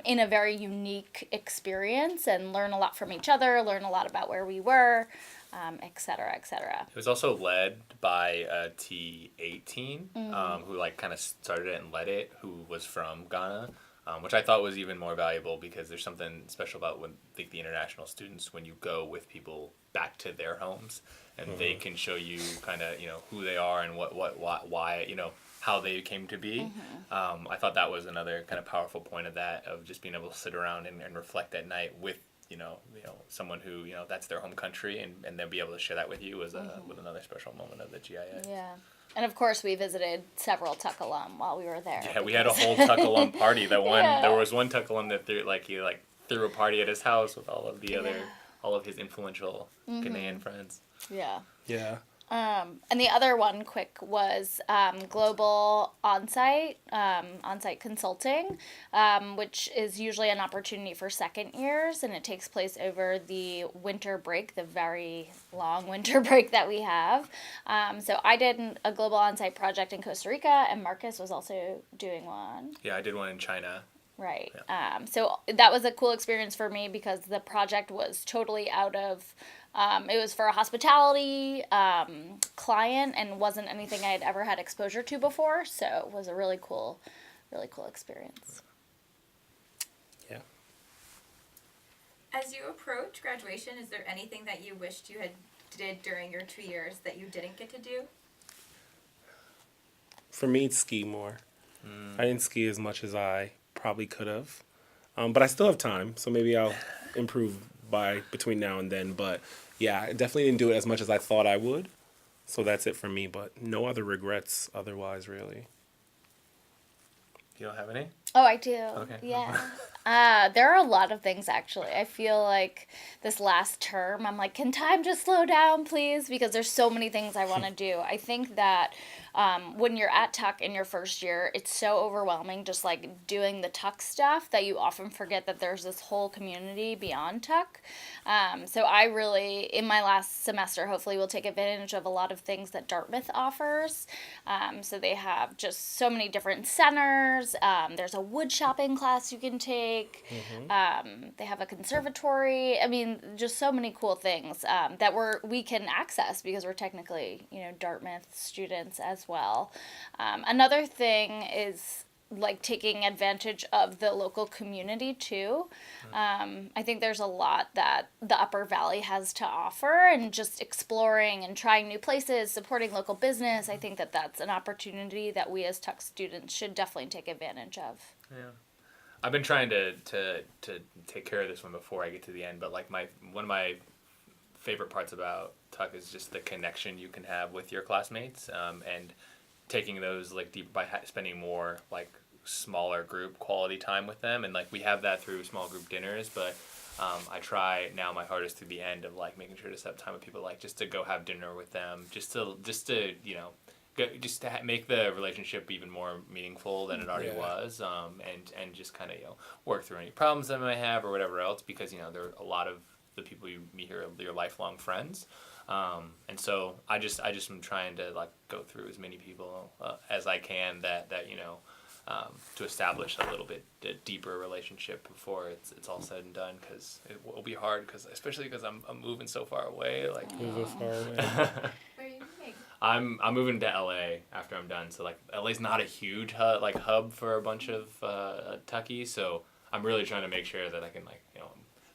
in a very unique experience, and learn a lot from each other, learn a lot about where we were, et cetera, et cetera. It was also led by a T18 who like kind of started it and led it, who was from Ghana, which I thought was even more valuable because there's something special about when the international students, when you go with people back to their homes and they can show you kind of who they are and why how they came to be. I thought that was another kind of powerful point of that, of just being able to sit around and reflect at night with someone who that's their home country, and then be able to share that with you was another special moment of the GIX. Yeah. And of course, we visited several Tuck alum while we were there. Yeah, we had a whole Tuck alum party. There was one Tuck alum that threw a party at his house with all of the other all of his influential Ghanaian friends. Yeah. Yeah. And the other one quick was global OnSite, OnSite consulting, which is usually an opportunity for second years, and it takes place over the winter break, the very long winter break that we have. So I did a global OnSite project in Costa Rica, and Marcus was also doing one. Yeah, I did one in China. Right. Yeah. So that was a cool experience for me because the project was totally out of, it was for a hospitality client and wasn't anything I had ever had exposure to before. So it was a really cool experience. Yeah. As you approach graduation, is there anything that you wished you had did during your 2 years that you didn't get to do? For me, it's ski more. I didn't ski as much as I probably could have, but I still have time, so maybe I'll improve between now and then. But yeah, I definitely didn't do it as much as I thought I would, so that's it for me. But no other regrets otherwise, really. You don't have any? Oh, I do. Okay. Yeah. There are a lot of things actually. I feel like this last term, I'm like, can time just slow down, please? Because there's so many things I want to do. I think that when you're at Tuck in your first year, it's so overwhelming just like doing the Tuck stuff that you often forget that there's this whole community beyond Tuck. So I really, in my last semester, hopefully will take advantage of a lot of things that Dartmouth offers. So they have just so many different centers. There's a wood shopping class you can take. They have a conservatory. I mean, just so many cool things that we can access because we're technically, Dartmouth students as well. Another thing is like taking advantage of the local community too. I think there's a lot that the Upper Valley has to offer, and just exploring and trying new places, supporting local business. I think that that's an opportunity that we as Tuck students should definitely take advantage of. Yeah. I've been trying to take care of this one before I get to the end, but like one of my favorite parts about Tuck is just the connection you can have with your classmates, and taking those like deep by spending more like smaller group quality time with them, and like we have that through small group dinners, but I try now my hardest to the end of like making sure to set time with people, like just to go have dinner with them, just to make the relationship even more meaningful than it already was, and just kind of work through any problems that I might have or whatever else, because there are a lot of the people you meet here are your lifelong friends, and so I just am trying to like go through as many people as I can that to establish a little bit deeper relationship before it's all said and done, because it will be hard, especially because I'm moving so far away. Like Moving far away. Where are you moving? I'm moving to LA after I'm done, so like LA's not a huge hub for a bunch of Tuckies, so I'm really trying to make sure that I can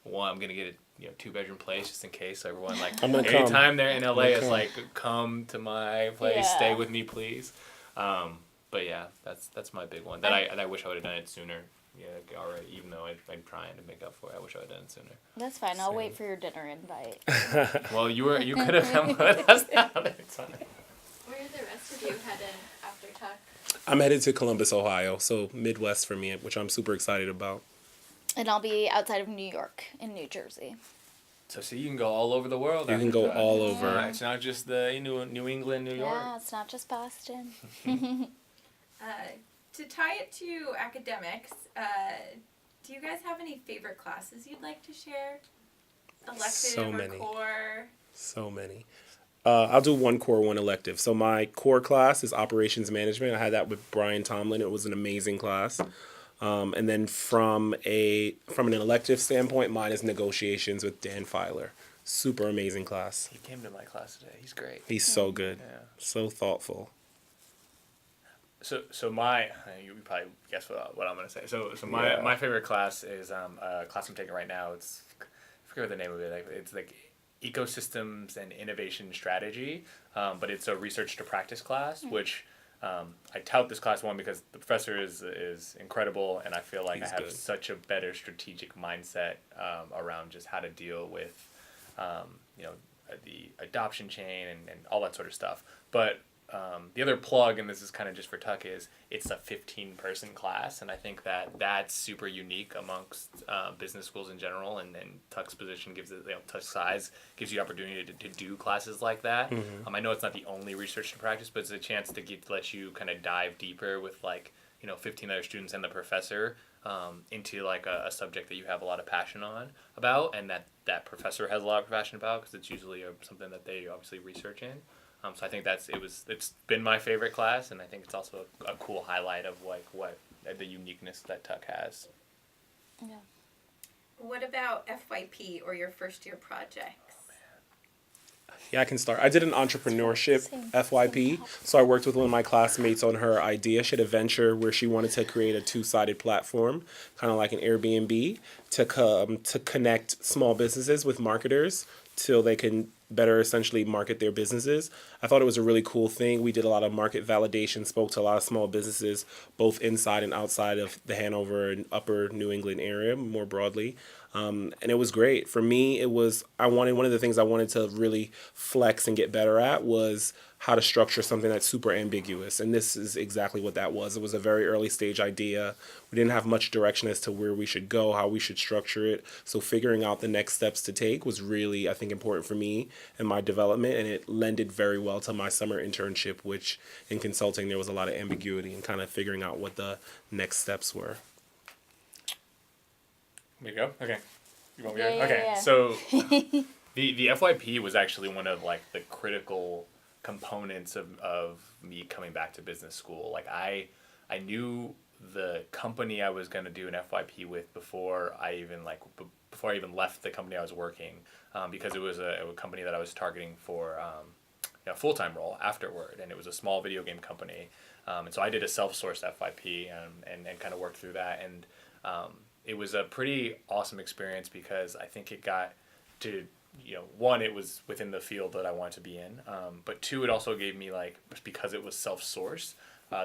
I'm gonna get a 2-bedroom place just in case everyone like anytime they're in LA is like come to my place, stay with me please. But yeah, that's my big one that I wish I would have done it sooner. Yeah, already. Even though I'm trying to make up for it, I wish I would have done it sooner. That's fine. I'll wait for your dinner invite. Well, you could have come with us the other time. Where are the rest of you headed after Tuck? I'm headed to Columbus, Ohio, so Midwest for me, which I'm super excited about. And I'll be outside of New York in New Jersey. So see, you can go all over the world. You can go all over. Right. It's not just the New England, New York. Yeah, it's not just Boston. To tie it to academics, do you guys have any favorite classes you'd like to share? Elective So or many. core? So many. I'll do one core, one elective. So my core class is operations management. I had that with Brian Tomlin. It was an amazing class. And then from an elective standpoint, mine is negotiations with Dan Filer. Super amazing class. He came to my class today. He's great. He's so good. Yeah. So thoughtful. So you probably guess what I'm gonna say. So my favorite class is a class I'm taking right now. I forget what the name of it. It's like ecosystems and innovation strategy, but it's a research to practice class, which I tout this class one because the professor is incredible, and I feel like I have such a better strategic mindset around just how to deal with the adoption chain and all that sort of stuff. But the other plug, and this is kind of just for Tuck, is it's a 15-person class, and I think that's super unique amongst business schools in general, and Tuck's position gives it, Tuck's size gives you the opportunity to do classes like that. Mm-hmm. I know it's not the only research to practice, but it's a chance to let you kind of dive deeper with 15 other students and the professor into like a subject that you have a lot of passion about, and that professor has a lot of passion about, because it's usually something that they obviously research in. So I think it's been my favorite class, and I think it's also a cool highlight of like what the uniqueness that Tuck has. Yeah. What about FYP or your first year projects? Yeah, I can start. I did an entrepreneurship FYP. So I worked with one of my classmates on her idea. She had a venture where she wanted to create a 2-sided platform, kind of like an Airbnb, to connect small businesses with marketers till they can better essentially market their businesses. I thought it was a really cool thing. We did a lot of market validation, spoke to a lot of small businesses, both inside and outside of the Hanover and upper New England area more broadly. And it was great. For me, one of the things I wanted to really flex and get better at was how to structure something that's super ambiguous. And this is exactly what that was. It was a very early stage idea. We didn't have much direction as to where we should go, how we should structure it. So figuring out the next steps to take was really, I think, important for me and my development. And it lended very well to my summer internship, which in consulting, there was a lot of ambiguity in kind of figuring out what the next steps were. Me to go? Okay. You want me Yeah, to? yeah, Okay. yeah. So the FYP was actually one of like the critical components of me coming back to business school. Like I knew the company I was going to do an FYP with before I even left the company I was working, because it was a company that I was targeting for a full-time role afterward, and it was a small video game company. And so I did a self-sourced FYP and kind of worked through that. And it was a pretty awesome experience because I think it got to, one, it was within the field that I wanted to be in. But two, it also gave me, like, because it was self-sourced,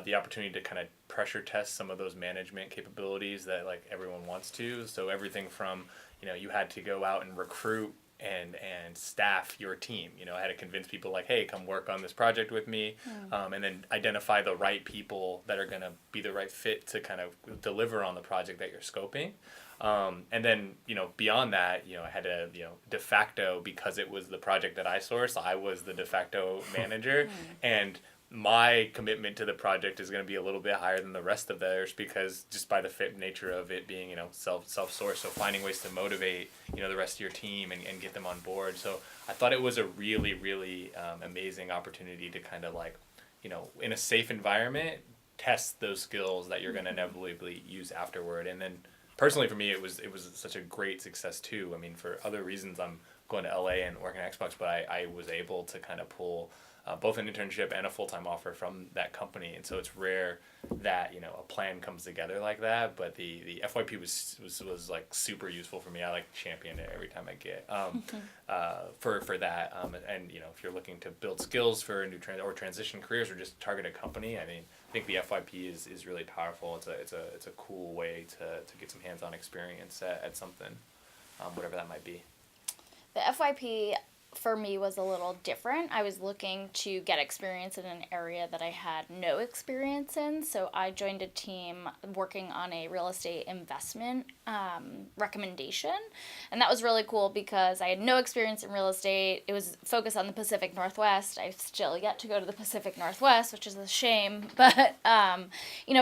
the opportunity to kind of pressure test some of those management capabilities that, like, everyone wants to. So everything from, you had to go out and recruit and staff your team. I had to convince people like, hey, come work on this project with me, and then identify the right people that are going to be the right fit to kind of deliver on the project that you're scoping. And then, beyond that, I had to, de facto, because it was the project that I sourced, I was the de facto manager, and my commitment to the project is going to be a little bit higher than the rest of theirs because just by the fit nature of it being, self-sourced. So finding ways to motivate, the rest of your team and get them on board. So I thought it was a really, really amazing opportunity to kind of like, in a safe environment, test those skills that you're going to inevitably use afterward. And then personally for me, it was such a great success too. I mean, for other reasons, I'm going to LA and working at Xbox, but I was able to kind of pull both an internship and a full-time offer from that company. And so it's rare that, a plan comes together like that. But the FYP was like super useful for me. I like champion it every time I get for that. And, if you're looking to build skills for a new transition careers or just target a company, I mean, I think the FYP is really powerful. It's a cool way to get some hands-on experience at something, whatever that might be. The FYP for me was a little different. I was looking to get experience in an area that I had no experience in, so I joined a team working on a real estate investment recommendation, and that was really cool because I had no experience in real estate. It was focused on the Pacific Northwest. I've still yet to go to the Pacific Northwest, which is a shame, but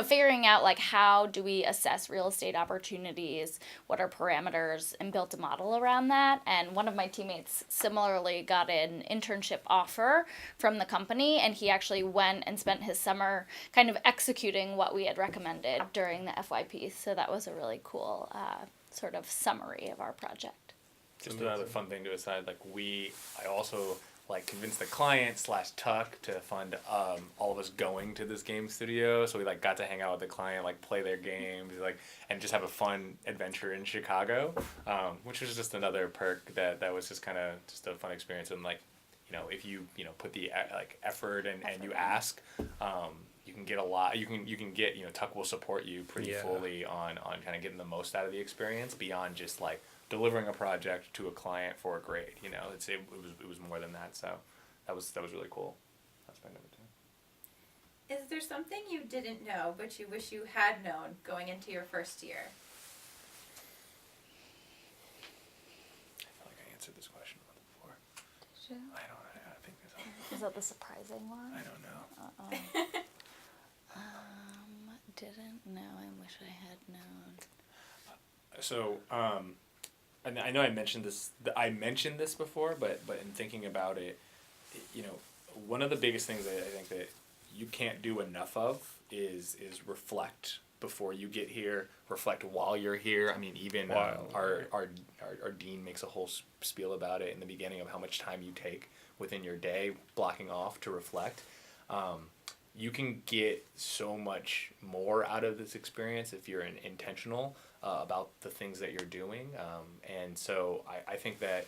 figuring out like how do we assess real estate opportunities, what are parameters, and built a model around that. And one of my teammates similarly got an internship offer from the company, and he actually went and spent his summer kind of executing what we had recommended during the FYP. So that was a really cool sort of summary of our project. Just another fun thing to aside, like I also convinced the client / Tuck to fund all of us going to this game studio. So we got to hang out with the client, play their games, and just have a fun adventure in Chicago, which was just another perk that was just kind of just a fun experience. And if you put the effort and you ask, you can get a lot. You can get Tuck will support you pretty fully on kind of getting the most out of the experience beyond just delivering a project to a client for a grade. It was more than that. So that was really cool. Aspect of it too. Is there something you didn't know but you wish you had known going into your first year? I feel like I answered this question before. Did you? I don't know. I think this. Is that the surprising one? I don't know. Didn't know. I wish I had known. So, and I know I mentioned this before, but in thinking about it, one of the biggest things that I think that you can't do enough of is reflect before you get here, reflect while you're here. I mean, even our dean makes a whole spiel about it in the beginning of how much time you take within your day blocking off to reflect. You can get so much more out of this experience if you're intentional about the things that you're doing. And so I think that,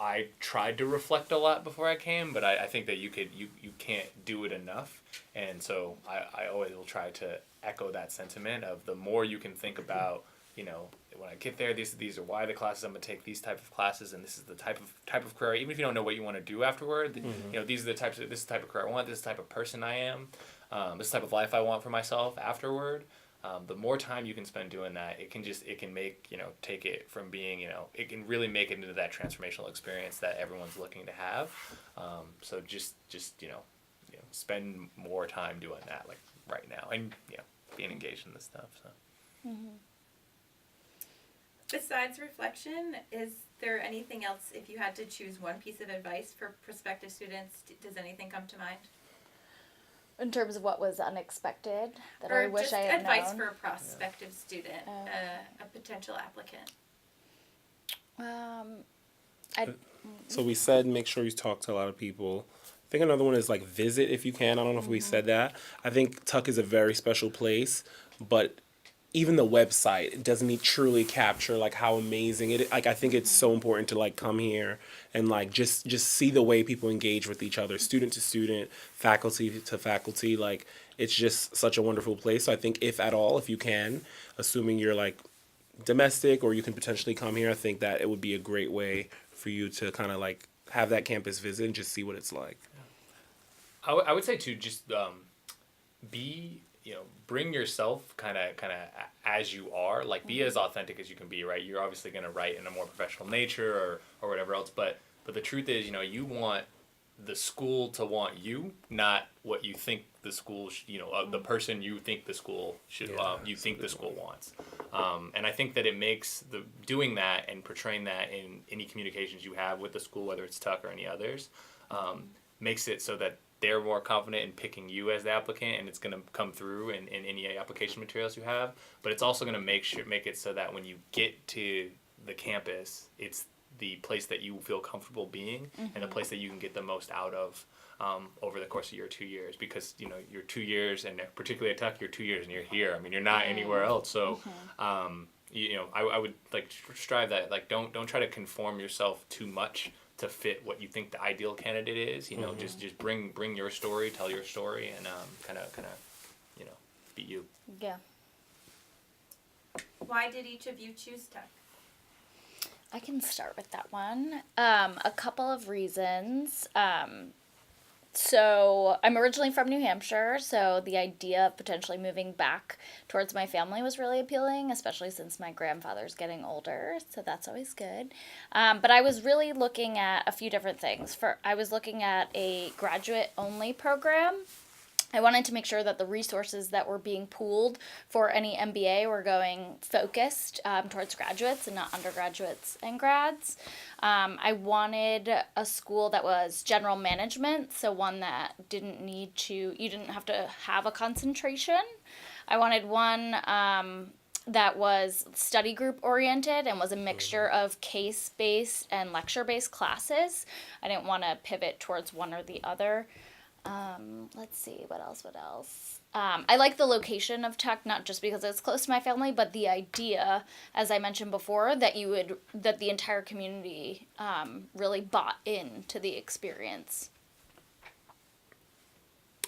I tried to reflect a lot before I came, but I think that you can't do it enough. And so I always will try to echo that sentiment of the more you can think about when I get there, these are why the classes I'm gonna take, these type of classes, and this is the type of career. Even if you don't know what you want to do afterward, these are this is the type of career I want. This is the type of person I am. This type of life I want for myself afterward. The more time you can spend doing that, it can make take it from being it can really make it into that transformational experience that everyone's looking to have. So just spend more time doing that like right now, and being engaged in this stuff. So. Mm-hmm. Besides reflection, is there anything else, if you had to choose one piece of advice for prospective students, does anything come to mind? In terms of what was unexpected that Or I wish just I had advice known. for a prospective student, a potential applicant. So we said make sure you talk to a lot of people. I think another one is like visit if you can. I don't know if we said that. I think Tuck is a very special place, but even the website doesn't truly capture like how amazing it is. Like I think it's so important to like come here and like just see the way people engage with each other, student to student, faculty to faculty. Like it's just such a wonderful place. So I think if at all, if you can, assuming you're like domestic or you can potentially come here, I think that it would be a great way for you to kind of like have that campus visit and just see what it's like. I would say too, just be bring yourself kind of as you are, like be as authentic as you can be, right? You're obviously going to write in a more professional nature or whatever else, but the truth is, you want the school to want you, not what you think the school the person you think the school should think the school wants. And I think that it makes doing that and portraying that in any communications you have with the school, whether it's Tuck or any others, makes it so that they're more confident in picking you as the applicant, and it's going to come through in any application materials you have. But it's also going to make it so that when you get to the campus, it's the place that you feel comfortable being and a place that you can get the most out of over the course of your 2 years. Because your 2 years, and particularly at Tuck, you're 2 years and you're here. I mean, you're not anywhere else. So I would like strive that don't try to conform yourself too much to fit what you think the ideal candidate is. Just bring your story, tell your story, and kind of be you. Yeah. Why did each of you choose Tuck? I can start with that one. A couple of reasons. So I'm originally from New Hampshire, so the idea of potentially moving back towards my family was really appealing, especially since my grandfather's getting older, so that's always good. But I was really looking at a few different things. I was looking at a graduate-only program. I wanted to make sure that the resources that were being pooled for any MBA were going focused towards graduates and not undergraduates and grads. I wanted a school that was general management, so one that you didn't have to have a concentration. I wanted one that was study group oriented and was a mixture of case-based and lecture-based classes. I didn't want to pivot towards one or the other. Let's see, what else? I like the location of Tuck, not just because it's close to my family, but the idea, as I mentioned before, that the entire community really bought into the experience.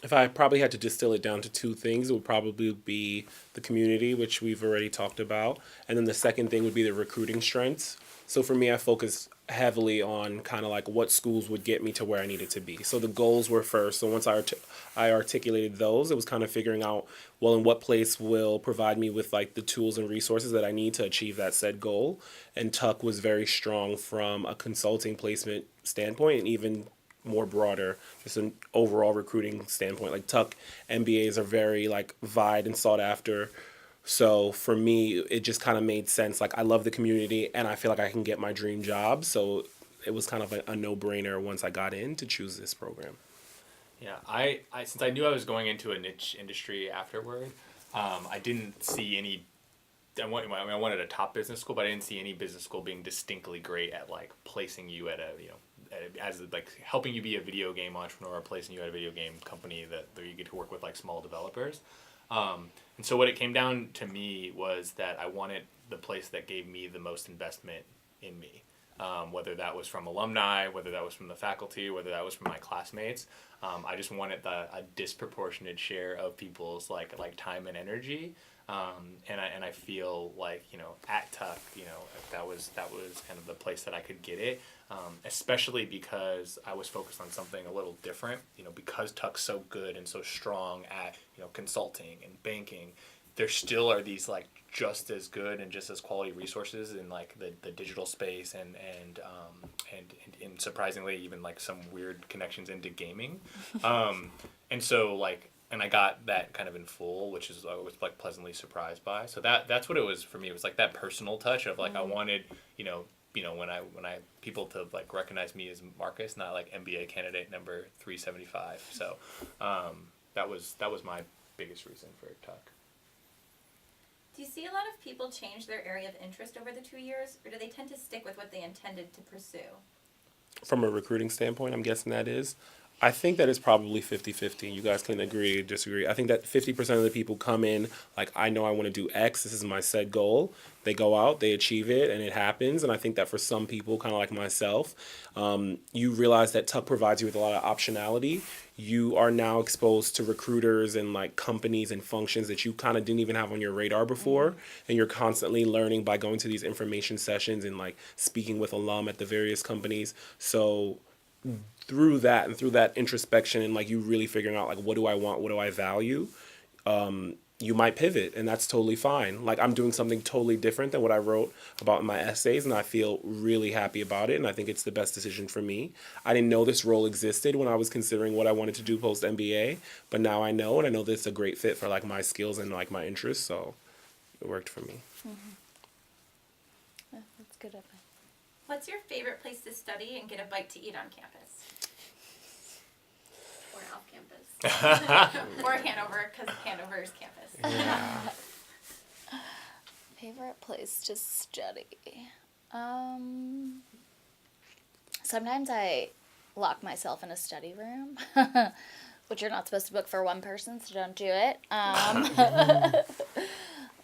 If I probably had to distill it down to two things, it would probably be the community, which we've already talked about. And then the second thing would be the recruiting strengths. So for me, I focused heavily on kind of like what schools would get me to where I needed to be. So the goals were first. So once I articulated those, it was kind of figuring out, well, in what place will provide me with like the tools and resources that I need to achieve that said goal. And Tuck was very strong from a consulting placement standpoint and even more broader, just an overall recruiting standpoint. Like Tuck MBAs are very like vied and sought after. So for me, it just kind of made sense. Like I love the community and I feel like I can get my dream job. So it was kind of a no-brainer once I got in to choose this program. Yeah, I since I knew I was going into a niche industry afterward, I didn't see any. I wanted a top business school, but I didn't see any business school being distinctly great at like placing you at as like helping you be a video game entrepreneur or placing you at a video game company that you get to work with like small developers. And so what it came down to me was that I wanted the place that gave me the most investment in me. whether that was from alumni, whether that was from the faculty, whether that was from my classmates. I just wanted a disproportionate share of people's like time and energy. And I feel like, at Tuck, that was kind of the place that I could get it, especially because I was focused on something a little different, because Tuck's so good and so strong at, consulting and banking. There still are these like just as good and just as quality resources in like the digital space and surprisingly even like some weird connections into gaming. And so like, and I got that kind of in full, which is I was like pleasantly surprised by. So that's what it was for me. It was like that personal touch of like I wanted, when I people to like recognize me as Marcus, not like MBA candidate number 375. So that was my biggest reason for Tuck. Do you see a lot of people change their area of interest over the 2 years, or do they tend to stick with what they intended to pursue? From a recruiting standpoint, I'm guessing that is. I think that it's probably 50-50. You guys can agree or disagree. I think that 50% of the people come in like, I know I want to do X. This is my set goal. They go out, they achieve it, and it happens. And I think that for some people, kind of like myself, you realize that Tuck provides you with a lot of optionality. You are now exposed to recruiters and like companies and functions that you kind of didn't even have on your radar before. And you're constantly learning by going to these information sessions and like speaking with alum at the various companies. So through that introspection and like you really figuring out like what do I want, what do I value, you might pivot, and that's totally fine. Like I'm doing something totally different than what I wrote about in my essays, and I feel really happy about it, and I think it's the best decision for me. I didn't know this role existed when I was considering what I wanted to do post MBA, but now I know, and I know that it's a great fit for like my skills and like my interests, so it worked for me. That's good advice. What's your favorite place to study and get a bite to eat on campus? Or off campus. Or Hanover, because Hanover is campus. Yeah. Favorite place to study? Sometimes I lock myself in a study room, which you're not supposed to book for one person, so don't do it.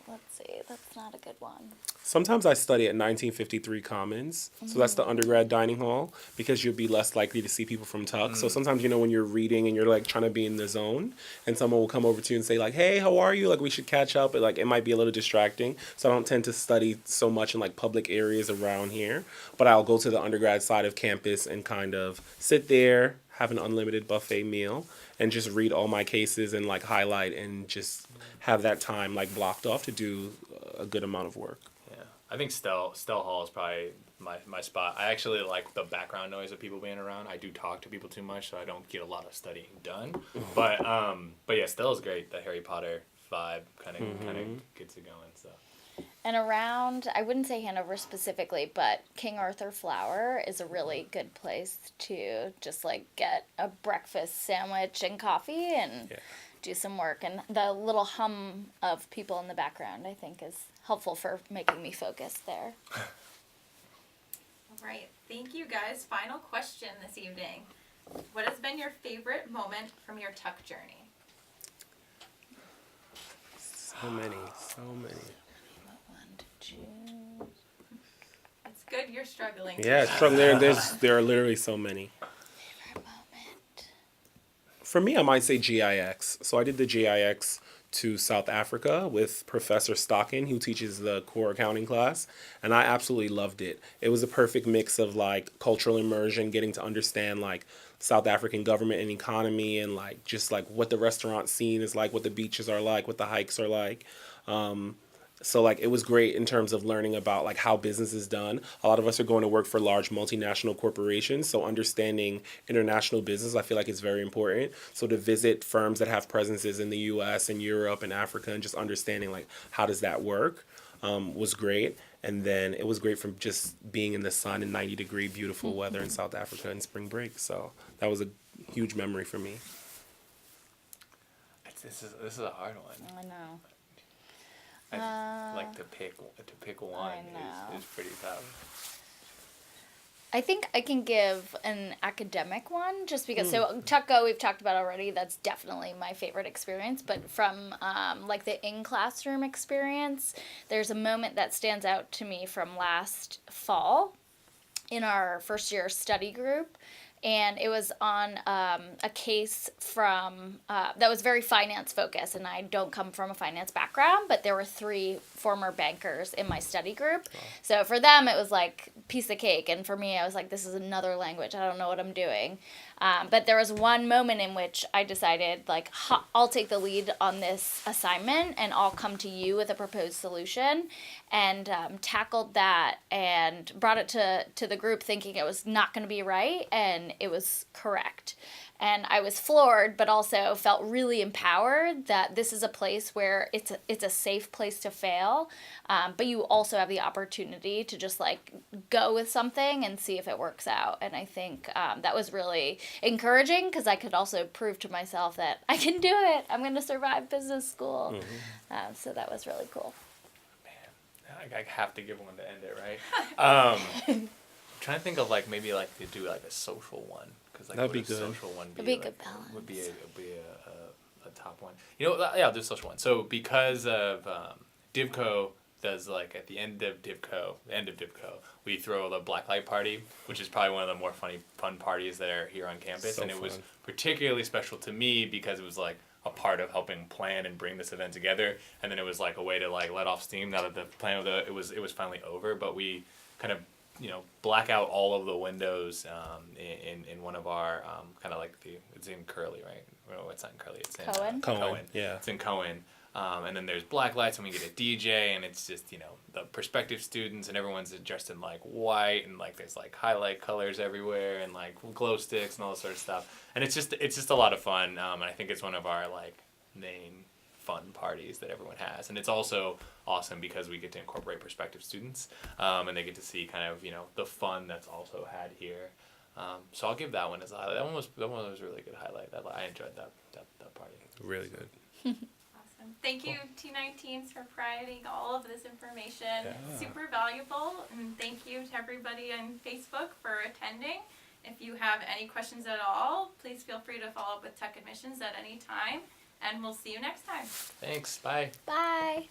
Let's see, that's not a good one. Sometimes I study at 1953 Commons, so that's the undergrad dining hall, because you'll be less likely to see people from Tuck. So sometimes, when you're reading and you're like trying to be in the zone, and someone will come over to you and say like, hey, how are you? Like we should catch up, but like it might be a little distracting. So I don't tend to study so much in like public areas around here, but I'll go to the undergrad side of campus and kind of sit there, have an unlimited buffet meal, and just read all my cases and like highlight and just have that time like blocked off to do a good amount of work. Yeah, I think Stell Hall is probably my spot. I actually like the background noise of people being around. I do talk to people too much, so I don't get a lot of studying done. But yeah, Stell is great. The Harry Potter vibe kind of gets it going. So. And around, I wouldn't say Hanover specifically, but King Arthur Flower is a really good place to just like get a breakfast sandwich and coffee and do some work. And the little hum of people in the background, I think, is helpful for making me focus there. All right, thank you guys. Final question this evening. What has been your favorite moment from your Tuck journey? So many. It's good you're struggling. Yeah, there are literally so many. Favorite moment. For me, I might say GIX. So I did the GIX to South Africa with Professor Stockin, who teaches the core accounting class, and I absolutely loved it. It was a perfect mix of like cultural immersion, getting to understand like South African government and economy, and like just like what the restaurant scene is like, what the beaches are like, what the hikes are like. So like it was great in terms of learning about like how business is done. A lot of us are going to work for large multinational corporations, so understanding international business I feel like is very important. So to visit firms that have presences in the US and Europe and Africa and just understanding like how does that work was great. And then it was great from just being in the sun in 90-degree beautiful weather in South Africa in spring break. So that was a huge memory for me. This is a hard one. I know. Like to pick one is pretty tough. I think I can give an academic one just because, so TuckGO we've talked about already, that's definitely my favorite experience, but from like the in-classroom experience, there's a moment that stands out to me from last fall. in our first year study group. And it was on a case from that was very finance focused, and I don't come from a finance background, but there were 3 former bankers in my study group. Wow. So for them, it was like piece of cake, and for me, I was like, this is another language. I don't know what I'm doing. But there was one moment in which I decided, like, I'll take the lead on this assignment, and I'll come to you with a proposed solution, and tackled that and brought it to the group thinking it was not going to be right, and it was correct. And I was floored, but also felt really empowered that this is a place where it's a safe place to fail, but you also have the opportunity to just like go with something and see if it works out. And I think that was really encouraging because I could also prove to myself that I can do it. I'm going to survive business school. Mm-hmm. So that was really cool. Man, I have to give one to end it, right? I'm trying to think of like maybe like to do like a social one. Like, that'd be good. Social one It'd be a good balance. Would be a top one. You know, yeah, I'll do a social one. So because of DivCo does like at the end of DivCo, we throw the blacklight party, which is probably one of the more fun parties that are here on campus, So and it fun. was particularly special to me because it was like a part of helping plan and bring this event together, and then it was like a way to like let off steam now that the plan of it was finally over, but we kind of black out all of the windows in one of our kind of like it's in Curly, right? No, it's not in Curly. It's in Cohen. Yeah. It's in Cohen. And then there's black lights, and we get a DJ, and it's just the prospective students, and everyone's dressed in like white, and like there's like highlight colors everywhere, and like glow sticks and all this sort of stuff. And it's just a lot of fun. And I think it's one of our like main fun parties that everyone has, and it's also awesome because we get to incorporate prospective students, and they get to see kind of the fun that's also had here. So I'll give that one as a highlight. That one was a really good highlight. I enjoyed that party. Really good. Awesome. Thank you, T19s, for providing all of this information. Yeah. Super valuable, and thank you to everybody on Facebook for attending. If you have any questions at all, please feel free to follow up with Tuck Admissions at any time. And we'll see you next time. Thanks. Bye. Bye.